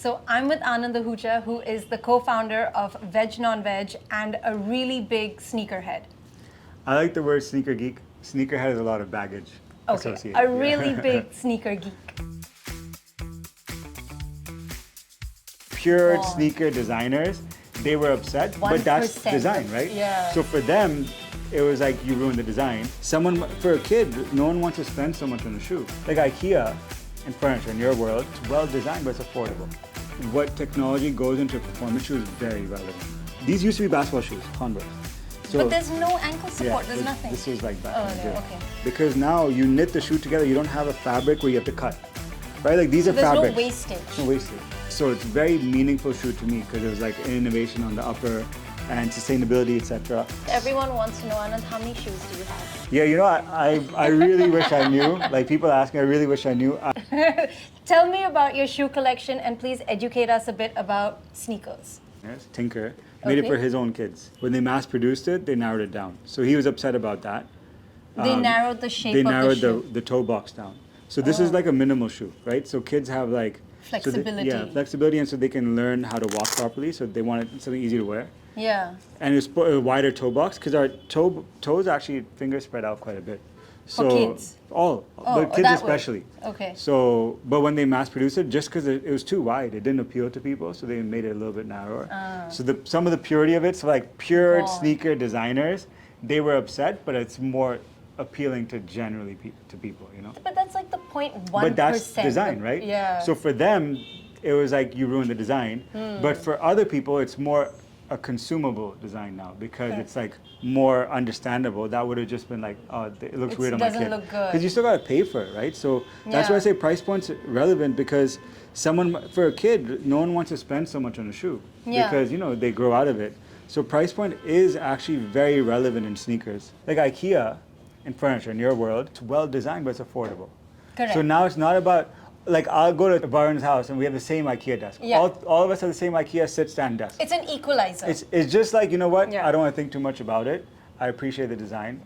So I'm with Anand Ahuja, who is the co-founder of Vegnon Veg and a really big sneakerhead. I like the word sneaker geek. Sneakerhead has a lot of baggage associated. A really big sneaker geek. Pure sneaker designers, they were upset, but that's 1%. design, right? Yeah. So for them, it was like you ruined the design. For a kid, no one wants to spend so much on a shoe. Like IKEA and furniture in your world, it's well designed, but it's affordable. What technology goes into a performance shoe is very relevant. These used to be basketball shoes, Converse. So, But there's no ankle support, there's nothing. This was like back in the day. Okay. Because now you knit the shoe together, you don't have a fabric where you have to cut. Right? Like these are There's fabrics. no wastage. No wastage. So it's a very meaningful shoe to me because it was like an innovation on the upper and sustainability, etc. Everyone wants to know, Anand, how many shoes do you have? Yeah, you know, I really wish I knew. Like people ask me, I really wish I knew. Tell me about your shoe collection and please educate us a bit about sneakers. Yes, Tinker made it for his own kids. When they mass produced it, they narrowed it down. So he was upset about that. They narrowed the shape They of the narrowed shoe. the toe box down. So this is like a minimal shoe, right? So kids have like Flexibility. Flexibility, and so they can learn how to walk properly. So they want something easy to wear. Yeah. And it's a wider toe box because our toes actually fingers spread out quite a bit. So For kids? But kids especially. Okay. So, but when they mass produced it, just because it was too wide, it didn't appeal to people, so they made it a little bit narrower. So some of the purity of it, so like pure sneaker designers, they were upset, but it's more appealing to to people, you know. But that's like the 0.1%. But that's design, right? Yeah. So for them, it was like you ruined the design. But for other people, it's more a consumable design now because it's like more understandable. That would have just been like, oh, it looks weird on my kid. It doesn't look good. Because you still got to pay for it, right? So that's why I say price point's relevant because for a kid, no one wants to spend so much on a shoe because, you know, they grow out of it. So price point is actually very relevant in sneakers. Like IKEA and furniture in your world, it's well designed, but it's affordable. Correct. So now it's not about, like I'll go to Varun's house and we have the same IKEA desk. Yeah. All of us have the same IKEA sit-stand desk. It's an equalizer. It's just like, you know what, Yeah. I don't want to think too much about it. I appreciate the design,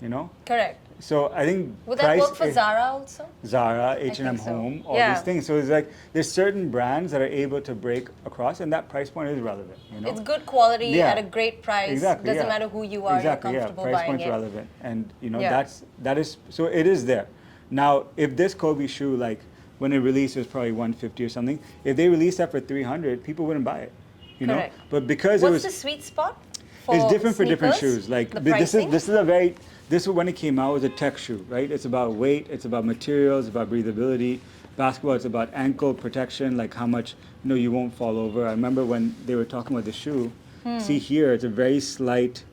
you know? Correct. So I think Would that work for Zara also? Zara, H&M think so. Home, all Yeah. these things. So it's like, there's certain brands that are able to break across and that price point is relevant, you know? It's good quality Yeah. at a great price. Exactly, Doesn't yeah. matter who you are, Exactly, you're yeah. comfortable Price buying point's it. relevant. And you know, Yeah. that is, so it is there. Now, if this Kobe shoe, like when it released, it was probably 150 or something. If they released that for 300, people wouldn't buy it, you know? Correct. But because What's it was... the sweet spot for It's different for different sneakers? shoes. Like The this pricing? is when it came out, it was a tech shoe, right? It's about weight, it's about materials, it's about breathability. Basketball, it's about ankle protection, like how much you won't fall over. I remember when they were talking about the shoe. See here, it's a very slight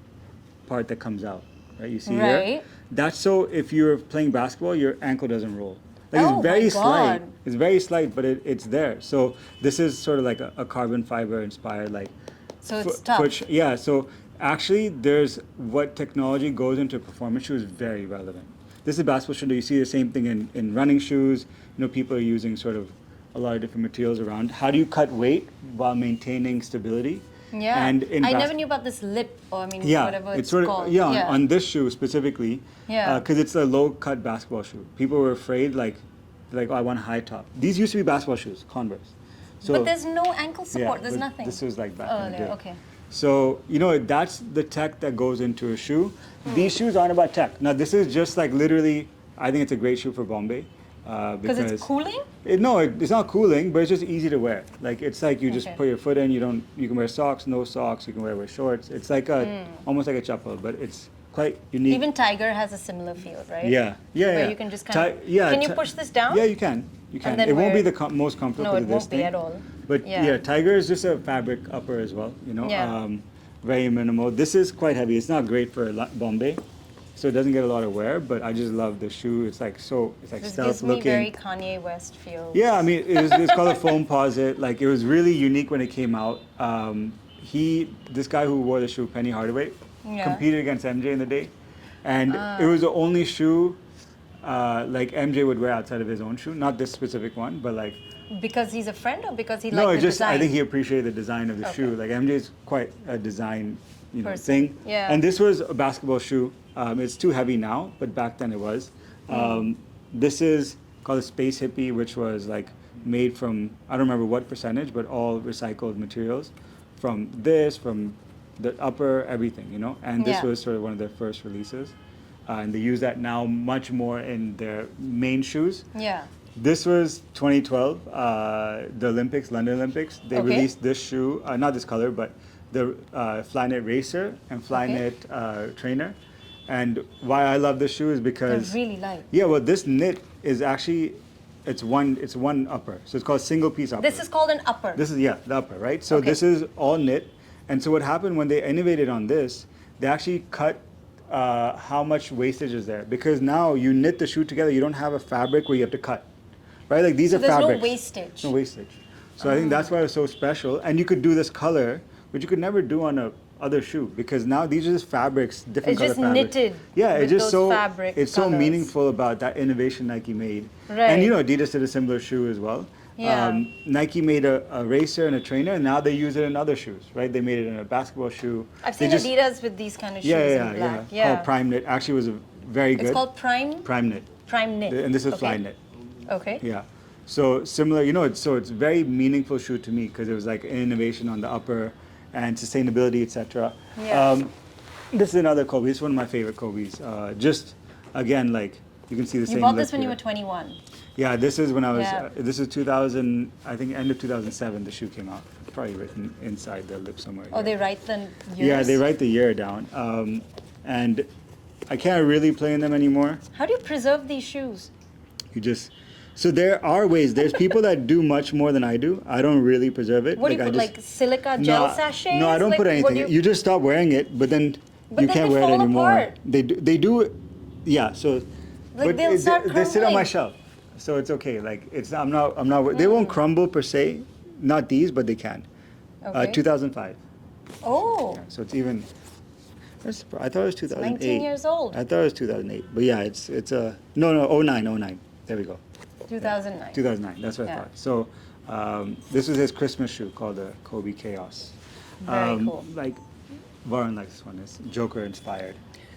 part that comes out, right? You see here. Right. That's so if you're playing basketball, your ankle doesn't roll. Like Oh it's very my slight. God. It's very slight, but it's there. So this is sort of like a carbon fiber inspired like. So it's tough. Yeah, so actually there's what technology goes into a performance shoe is very relevant. This is a basketball shoe. You see the same thing in running shoes. People are using sort of a lot of different materials around. How do you cut weight while maintaining stability? Yeah. And I never knew about this lip, or I mean, whatever it's sort of, called. on this shoe specifically, because it's a low-cut basketball shoe. People were afraid, like, oh, I want a high top. These used to be basketball shoes, Converse. So, But there's no ankle support, there's but nothing. This was like back in the day. Okay. So, that's the tech that goes into a shoe. These shoes aren't about tech. Now, this is just like literally, I think it's a great shoe for Bombay. Because it's cooling? It's not cooling, but it's just easy to wear. Like it's like you just put your foot in. You can wear socks, no socks. You can wear shorts. It's like almost like a chappal, but it's quite unique. Even Tiger has a similar feel, right? Yeah. Where you can just kind of. Can you push this down? Yeah, you can. You can. then It won't be wear- the most comfortable. No, to it this won't be thing. at all. But Yeah. Tiger is just a fabric upper as well. Yeah. Very minimal. This is quite heavy. It's not great for Bombay. So it doesn't get a lot of wear, but I just love the shoe. It's like This stealth gives me looking. very Kanye West feel. Yeah, I mean, it's called a foam posit. Like, it was really unique when it came out. This guy who wore the shoe, Penny Hardaway, competed against MJ in the day. And it was the only shoe like MJ would wear outside of his own shoe. Not this specific one, but like... Because he's a friend or because he No, liked the just design? I think he appreciated the design of the shoe. Like MJ's quite a design Person. thing. Yeah. And this was a basketball shoe. It's too heavy now, but back then it was. This is called a Space Hippie, which was like made from, I don't remember what percentage, but all recycled materials from this, from the upper, everything, you know. And this Yeah. was sort of one of their first releases. And they use that now much more in their main shoes. Yeah. This was 2012, the Olympics, London Olympics. They Okay. released this shoe, not this color, but the Flyknit Racer and Flyknit Trainer. And why I love this shoe is They're because really light. yeah, well, this knit is actually it's one upper, so it's called single piece upper. This is called an upper. This is the upper, right? So Okay. this is all knit, and so what happened when they innovated on this, they actually cut how much wastage is there, because now you knit the shoe together, you don't have a fabric where you have to cut, right? Like these So are there's no fabrics. wastage. No wastage. So I think that's why it's so special, and you could do this color, which you could never do on a other shoe, because now these are just fabrics, different It's color just fabrics. knitted Yeah, with it's just those so fabric it's so colours. meaningful about that innovation Nike made. Right. And you know, Adidas did a similar shoe as well. Yeah. Nike made a racer and a trainer, and now they use it in other shoes, right? They made it in a basketball shoe. I've They seen just- Adidas with these kind of shoes yeah, in yeah, black. yeah. Called Prime Knit. Actually, was a very good. It's called Prime Prime Knit, Knit. and this is Okay. Fly Knit. Okay. Yeah. So similar, you know, it's very meaningful shoe to me because it was like innovation on the upper and sustainability, etc. Yeah. This is another Kobe. This is one of my favorite Kobe's. Just again, like you can see the You same. bought this lip when you here. were 21. Yeah, this is when I was. Yeah. This is 2000. I think end of 2007. The shoe came out. It's probably written inside the lip somewhere. Oh, here. they write the years? Yeah, they write the year down. And I can't really play in them anymore. How do you preserve these shoes? You just. So there are ways. There's people that do much more than I do. I don't really preserve it. What do you I put, just- like silica gel No, sachets? No, I don't Like, put what anything. do You just stop wearing it, but then But you then can't they wear it fall anymore. apart. They do. Yeah. So. Like, but they'll start they sit on my crumbling. shelf, so it's okay. Like it's. I'm not. They won't crumble per se. Not these, but they can. Okay. 2005. Oh, So it's even. I thought it was 2008. 19 years old. I thought it was 2008, but yeah, it's a no 09. There we go. 2009. 2009. That's what I Yeah. thought. So this was his Christmas shoe called the Kobe Chaos. Very cool. Like Warren likes this one. It's Joker inspired.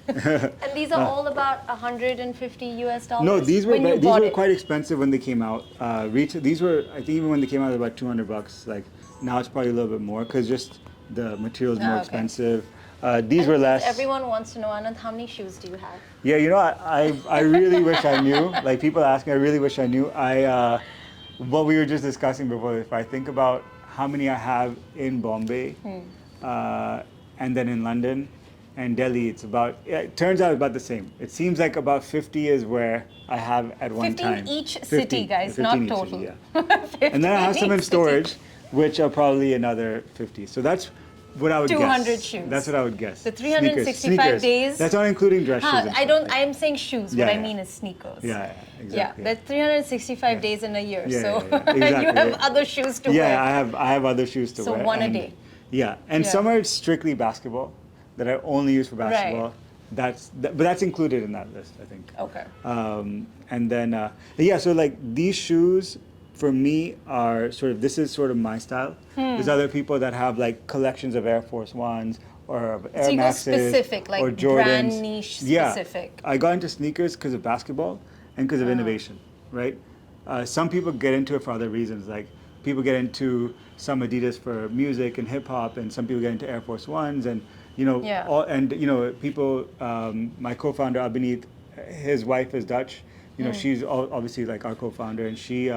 And these are all about 150 US dollars? No, these were when you these bought were it. quite expensive when they came out. These were, I think, even when they came out, they were about $200. Like now, it's probably a little bit more because just the material is more okay. expensive. These were less. Everyone wants to know, Anand, how many shoes do you have? Yeah, you know, I really wish I knew. Like people ask me, I really wish I knew. What we were just discussing before, if I think about how many I have in Bombay, and then in London and Delhi, it's about. It turns out about the same. It seems like about 50 is where I have at one 15 time. each 50, city, guys, 15 not each total. city, yeah. And then I have some in City. storage, which are probably another 50. So that's what I would 200 guess. shoes. That's what I would guess. The 365 Sneakers. days. That's not including dress shoes. and I stuff, don't. right? I'm saying shoes. Yeah, what I yeah. mean is sneakers. Yeah, Yeah, exactly. there's 365 days in a year, Yeah, so yeah, yeah. Exactly, you have yeah. other shoes to Yeah, wear. I have other shoes to So wear. one a and- day. Yeah, and Yeah. some are strictly basketball that I only use for basketball. Right. But that's included in that list, I think. Okay. And then yeah, so like these shoes for me are this is sort of my style. There's other people that have like collections of Air Force Ones or of Air So you go Maxes specific, like or Jordans. brand niche specific. Yeah, I got into sneakers because of basketball and because of innovation, right? Some people get into it for other reasons, like people get into some Adidas for music and hip hop, and some people get into Air Force Ones, and you know, Yeah. people. My co-founder Abhineet, his wife is Dutch. You know, she's obviously like our co-founder, and she,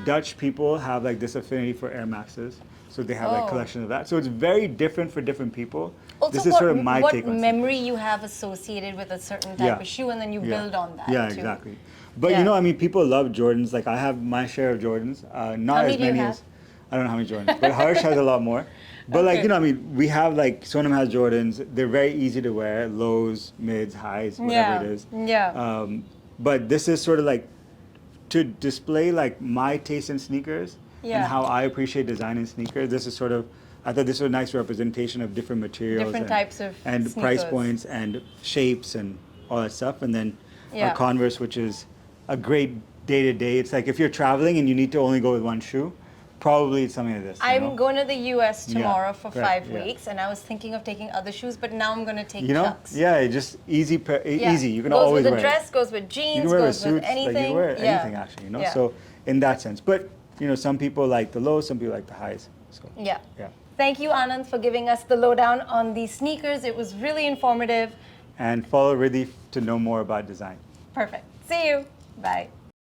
Dutch people have like this affinity for Air Maxes, so they have like Oh. collection of that. So it's very different for different people. Also, This is what, sort of my what take on memory you have associated with a certain type Yeah. of shoe, and then you Yeah. build on that. Yeah, too. exactly. But Yeah. you know, I mean, people love Jordans. Like I have my share of Jordans. Not How many as do you many have? as I don't know how many Jordans, but Harsh has a lot more. But like Okay. I mean, we have like Sonam has Jordans. They're very easy to wear, lows, mids, highs, whatever it is. Yeah. But this is sort of like to display like my taste in sneakers Yeah. and how I appreciate design in sneakers. This is sort of. I thought this was a nice representation of different materials, Different and, types of and price sneakers. points and shapes and all that stuff. And then Yeah. our Converse, which is a great day to day. It's like if you're traveling and you need to only go with one shoe, probably it's something like this. you I'm know? going to the US Yeah, tomorrow for correct, 5 yeah. weeks, and I was thinking of taking other shoes, but now I'm going to take You know, Chucks. yeah, it just easy, Yeah. easy. You can goes always with wear a it. dress, goes with You jeans, can wear it with goes with suits, anything. like you can wear Yeah. anything actually. You know, Yeah. so in that sense. But you know, some people like the lows, some people like the highs. So Yeah. yeah. Thank you, Anand, for giving us the lowdown on these sneakers. It was really informative. And follow Ridhi to know more about design. Perfect. See you. Bye.